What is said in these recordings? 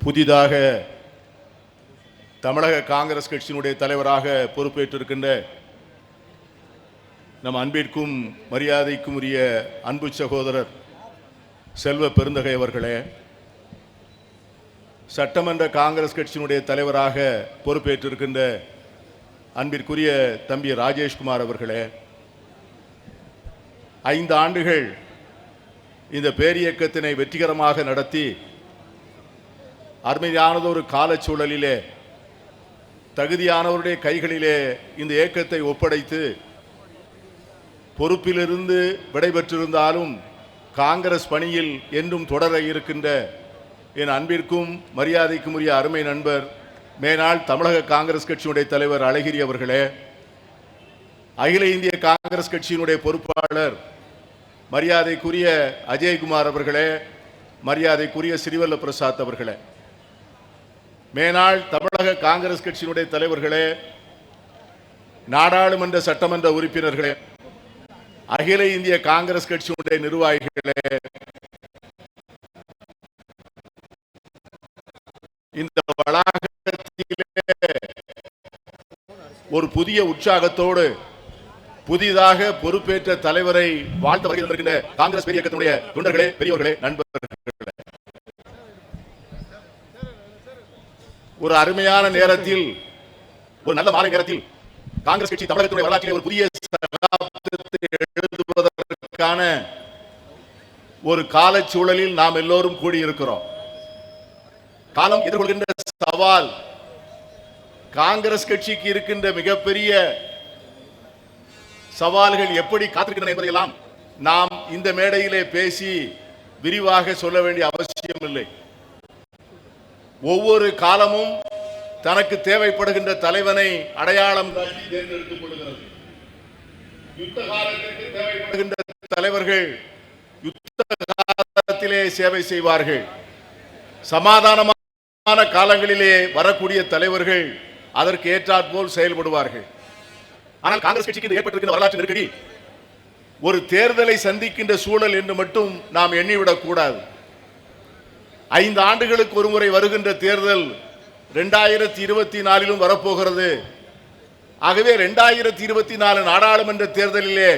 புதிதாக தமிழக காங்கிரஸ் கட்சியினுடைய தலைவராக பொறுப்பேற்றிருக்கின்ற நம் அன்பிற்கும் மரியாதைக்கும் உரிய அன்பு சகோதரர் செல்வ பெருந்தகை அவர்களே, சட்டமன்ற காங்கிரஸ் கட்சியினுடைய தலைவராக பொறுப்பேற்றிருக்கின்ற அன்பிற்குரிய தம்பி ராஜேஷ்குமார் அவர்களே, 5 ஆண்டுகள் இந்த பேரியக்கத்தினை வெற்றிகரமாக நடத்தி அருமையானதொரு காலச்சூழலிலே தகுதியானவருடைய கைகளிலே இந்த இயக்கத்தை ஒப்படைத்து பொறுப்பிலிருந்து விடைபெற்றிருந்தாலும் காங்கிரஸ் பணியில் என்றும் தொடர இருக்கின்ற என் அன்பிற்கும் மரியாதைக்கும் உரிய அருமை நண்பர் மேனாள் தமிழக காங்கிரஸ் கட்சியினுடைய தலைவர் அழகிரி அவர்களே, அகில இந்திய காங்கிரஸ் கட்சியினுடைய பொறுப்பாளர் மரியாதைக்குரிய அஜய்குமார் அவர்களே, மரியாதைக்குரிய ஸ்ரீவல்ல பிரசாத் அவர்களே, மேனாள் தமிழக காங்கிரஸ் கட்சியினுடைய தலைவர்களே, நாடாளுமன்ற சட்டமன்ற உறுப்பினர்களே, அகில இந்திய காங்கிரஸ் கட்சியினுடைய நிர்வாகிகளே, இந்த வளாகத்திலே ஒரு புதிய உற்சாகத்தோடு புதிதாக பொறுப்பேற்ற தலைவரை வாழ்த்து வருகின்ற காங்கிரஸ் பெரிய இயக்கத்தினுடைய தொண்டர்களே, பெரியவர்களே, நண்பர்களே, ஒரு அருமையான நேரத்தில், ஒரு நல்ல மாலை நேரத்தில் காங்கிரஸ் கட்சி தமிழகத்துடைய வரலாற்றிலே ஒரு புதிய சகாப்தத்தை எழுதுவதற்கான ஒரு காலச்சூழலில் நாம் எல்லோரும் கூடியிருக்கிறோம். காலம் எதிர்கொள்கின்ற சவால், காங்கிரஸ் கட்சிக்கு இருக்கின்ற மிகப்பெரிய சவால்கள் எப்படி காத்திருக்கின்றன என்பதையெல்லாம் நாம் இந்த மேடையிலே பேசி விரிவாக சொல்ல வேண்டிய அவசியம் இல்லை. ஒவ்வொரு காலமும் தனக்கு தேவைப்படுகின்ற தலைவனை அடையாளம் காட்டி தேர்ந்தெடுத்துக் கொள்கிறது. யுத்த காலத்திற்கு தேவைப்படுகின்ற தலைவர்கள் யுத்த காலத்திலே சேவை செய்வார்கள். சமாதானமான காலங்களிலே வரக்கூடிய தலைவர்கள் அதற்கு ஏற்றாற்போல் செயல்படுவார்கள். ஆனால் காங்கிரஸ் கட்சிக்கு ஏற்பட்டிருக்கின்ற வரலாற்று நெருக்கடி ஒரு தேர்தலை சந்திக்கின்ற சூழல் என்று மட்டும் நாம் எண்ணிவிடக் கூடாது. 5 ஆண்டுகளுக்கு ஒருமுறை வருகின்ற தேர்தல் 2024 வரப்போகிறது. ஆகவே 2024 நாடாளுமன்ற தேர்தலிலே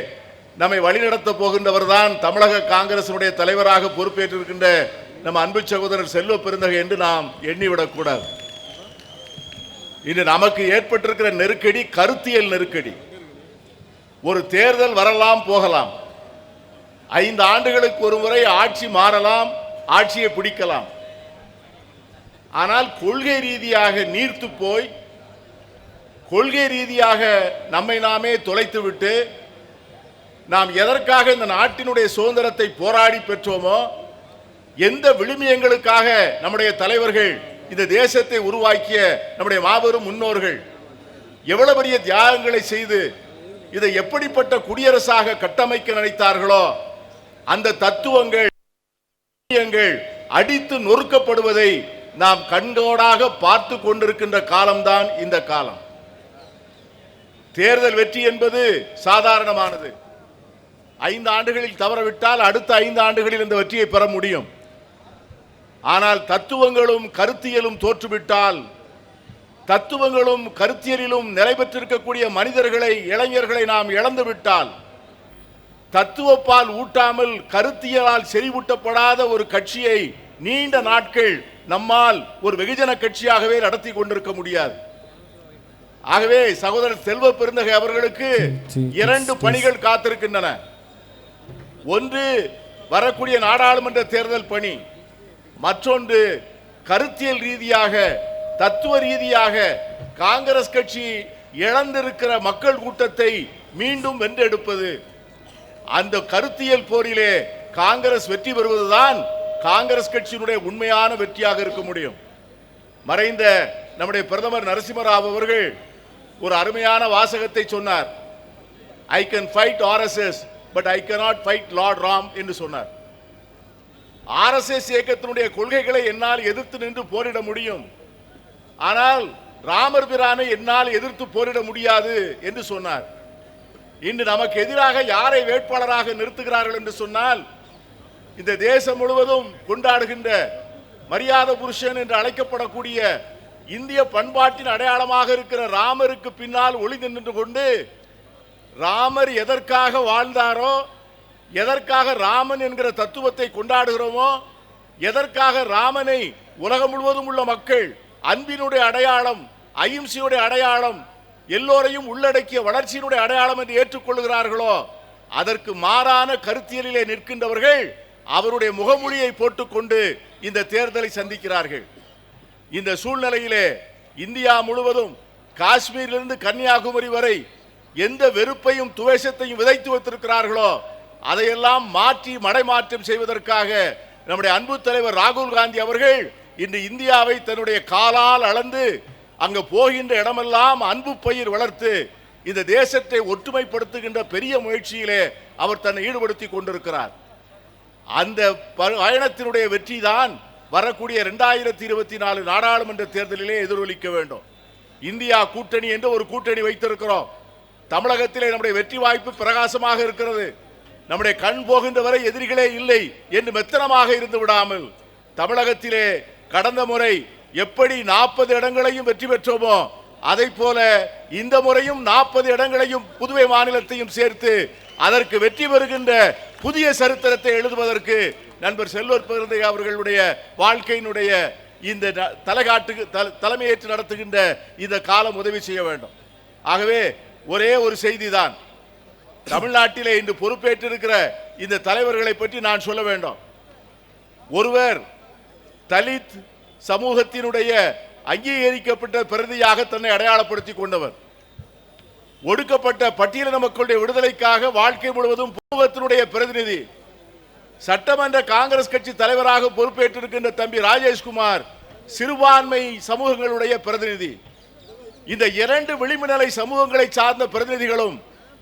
நம்மை வழிநடத்த போகின்றவர் தான் தமிழக காங்கிரசினுடைய தலைவராக பொறுப்பேற்றிருக்கின்ற நம் அன்பு சகோதரர் செல்வ பெருந்தகை என்று நாம் எண்ணிவிடக்கூடாது. இன்று நமக்கு ஏற்பட்டிருக்கிற நெருக்கடி கருத்தியல் நெருக்கடி. ஒரு தேர்தல் வரலாம் போகலாம், 5 ஆண்டுகளுக்கு ஒரு முறை ஆட்சி மாறலாம், ஆட்சியை பிடிக்கலாம். ஆனால் கொள்கை ரீதியாக நீர்த்து போய், கொள்கை ரீதியாக நம்மை நாமே தொலைத்துவிட்டு, நாம் எதற்காக இந்த நாட்டினுடைய சுதந்திரத்தை போராடி பெற்றோமோ, எந்த விழுமியங்களுக்காக நம்முடைய தலைவர்கள் இந்த தேசத்தை உருவாக்கிய நம்முடைய மாபெரும் முன்னோர்கள் எவ்வளவு பெரிய தியாகங்களை செய்து இதை எப்படிப்பட்ட குடியரசாக கட்டமைக்க நினைத்தார்களோ, அந்த தத்துவங்கள் அடித்து நொறுக்கப்படுவதை நாம் கண்கோடாக பார்த்து கொண்டிருக்கின்ற காலம்தான் இந்த காலம். தேர்தல் வெற்றி என்பது சாதாரணமானது. 5 ஆண்டுகளில் தவறவிட்டால் அடுத்த 5 ஆண்டுகளில் இந்த வெற்றியை பெற முடியும். ஆனால் தத்துவங்களும் கருத்தியலும் தோற்றுவிட்டால், தத்துவங்களும் கருத்தியலிலும் நிலை பெற்றிருக்கக்கூடிய மனிதர்களை, இளைஞர்களை நாம் இழந்துவிட்டால், தத்துவப்பால் ஊட்டாமல் கருத்தியலால் செறிவூட்டப்படாத ஒரு கட்சியை நீண்ட நாட்கள் நம்மால் ஒரு வெகுஜன கட்சியாகவே நடத்தி கொண்டிருக்க முடியாது. ஆகவே சகோதரர் செல்வ பெருந்தகை அவர்களுக்கு 2 பணிகள் காத்திருக்கின்றன. ஒன்று வரக்கூடிய நாடாளுமன்ற தேர்தல் பணி, மற்றொன்று கருத்தியல் ரீதியாக, தத்துவ ரீதியாக காங்கிரஸ் கட்சி இழந்திருக்கிற மக்கள் கூட்டத்தை மீண்டும் வென்றெடுப்பது. அந்த கருத்தியல் போரிலே காங்கிரஸ் வெற்றி பெறுவதுதான் காங்கிரஸ் கட்சியினுடைய உண்மையான வெற்றியாக இருக்க முடியும். மறைந்த நம்முடைய பிரதமர் நரசிம்மராவ் அவர்கள் ஒரு அருமையான வாசகத்தை சொன்னார். I can fight RSS but I cannot fight Lord Ram என்று சொன்னார். RSS இயக்கத்தினுடைய கொள்கைகளை என்னால் எதிர்த்து நின்று போரிட முடியும், ஆனால் ராமர் பிரானை என்னால் எதிர்த்து போரிட முடியாது என்று சொன்னார். இன்று நமக்கு எதிராக யாரை வேட்பாளராக நிறுத்துகிறார்கள் என்று சொன்னால், இந்த தேசம் முழுவதும் கொண்டாடுகின்ற மரியாதை புருஷன் என்று அழைக்கப்படக்கூடிய இந்திய பண்பாட்டின் அடையாளமாக இருக்கிற ராமருக்கு பின்னால் ஒளி நின்று கொண்டு ராமர் எதற்காக வாழ்ந்தாரோ, எதற்காக ராமன் என்கிற தத்துவத்தை கொண்டாடுகிறோமோ, எதற்காக ராமனை உலகம் முழுவதும் உள்ள மக்கள் அன்பினுடைய அடையாளம், அகிம்சையுடைய அடையாளம், எல்லோரையும் உள்ளடக்கிய வளர்ச்சியினுடைய அடையாளம் என்று ஏற்றுக்கொள்கிறார்களோ, அதற்கு மாறான கருத்தியலிலே நிற்கின்றவர்கள் அவருடைய முகமூடியை போட்டுக்கொண்டு இந்த தேர்தலை சந்திக்கிறார்கள். இந்த சூழ்நிலையிலே இந்தியா முழுவதும் காஷ்மீரிலிருந்து கன்னியாகுமரி வரை எந்த வெறுப்பையும் துவேஷத்தையும் விதைத்து வைத்திருக்கிறார்களோ அதையெல்லாம் மாற்றி மடைமாற்றம் செய்வதற்காக நம்முடைய அன்பு தலைவர் ராகுல் காந்தி அவர்கள் இன்று இந்தியாவை தன்னுடைய காலால் அளந்து அங்கு போகின்ற இடமெல்லாம் அன்பு பயிர் வளர்த்து இந்த தேசத்தை ஒற்றுமைப்படுத்துகின்ற பெரிய முயற்சியிலே அவர் தன்னை ஈடுபடுத்திக் கொண்டிருக்கிறார். அந்த பயணத்தினுடைய வெற்றி தான் வரக்கூடிய 2024 நாடாளுமன்ற தேர்தலிலே எதிரொலிக்க வேண்டும். இந்தியா கூட்டணி என்று ஒரு கூட்டணி வைத்திருக்கிறோம். தமிழகத்திலே நம்முடைய வெற்றி வாய்ப்பு பிரகாசமாக இருக்கிறது. நம்முடைய கண் போகின்ற வரை எதிரிகளே இல்லை என்று மெத்தனமாக இருந்து விடாமல், தமிழகத்திலே கடந்த முறை எப்படி 40 இடங்களையும் வெற்றி பெற்றோமோ அதை போல இந்த முறையும் 40 இடங்களையும் புதுவை மாநிலத்தையும் சேர்த்து அதற்கு வெற்றி பெறுகின்ற புதிய சரித்திரத்தை எழுதுவதற்கு நண்பர் செல்வர் பெருந்தை அவர்களுடைய வாழ்க்கையினுடைய இந்த தலைமையேற்று நடத்துகின்ற இந்த காலம் உதவி செய்ய வேண்டும். ஆகவே ஒரே ஒரு செய்தி தான், தமிழ்நாட்டிலே இன்று பொறுப்பேற்றிருக்கிற இந்த தலைவர்களை பற்றி நான் சொல்ல வேண்டும். ஒருவர் தலித் சமூகத்தினுடைய அங்கீகரிக்கப்பட்ட பிரதியாக தன்னை அடையாளப்படுத்திக் கொண்டவர். ஒடுக்கப்பட்ட பட்டியலின மக்களுடைய விடுதலைக்காக வாழ்க்கை முழுவதும் சமூகத்தினுடைய பிரதிநிதி. சட்டமன்ற காங்கிரஸ் கட்சி தலைவராக பொறுப்பேற்றிருக்கின்ற தம்பி ராஜேஷ்குமார் சிறுபான்மை சமூகங்களுடைய பிரதிநிதி. இந்த 2 விளிம்புநிலை சமூகங்களை சார்ந்த பிரதிநிதிகளும்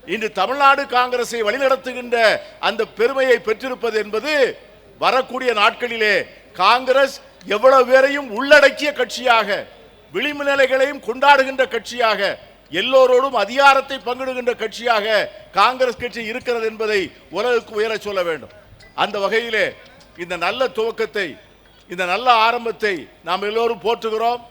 இன்று தமிழ்நாடு காங்கிரஸை வழிநடத்துகின்ற அந்த பெருமையை பெற்றிருப்பது என்பது வரக்கூடிய நாட்களிலே காங்கிரஸ் எவ்வளவு பேரையும் உள்ளடக்கிய கட்சியாக, விளிம்பு நிலைகளையும் கொண்டாடுகின்ற கட்சியாக, எல்லோரோடும் அதிகாரத்தை பங்கிடுகின்ற கட்சியாக காங்கிரஸ் கட்சி இருக்கிறது என்பதை உலகுக்கு உயர சொல்ல வேண்டும். அந்த வகையிலே இந்த நல்ல துவக்கத்தை, இந்த நல்ல ஆரம்பத்தை நாம் எல்லோரும் போற்றுகிறோம்.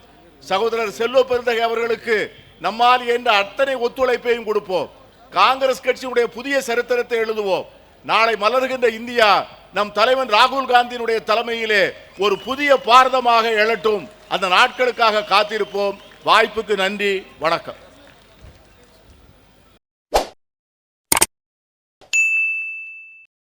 சகோதரர் செல்வ பெருந்தகை அவர்களுக்கு நம்மால் என்ற அத்தனை ஒத்துழைப்பையும் கொடுப்போம். காங்கிரஸ் கட்சியுடைய புதிய சரித்திரத்தை எழுதுவோம். நாளை மலர்கின்ற இந்தியா நம் தலைவன் ராகுல் காந்தியினுடைய தலைமையிலே ஒரு புதிய பாரதமாக எழட்டும். அந்த நாட்களுக்காக காத்திருப்போம். வாய்ப்புக்கு நன்றி. வணக்கம்.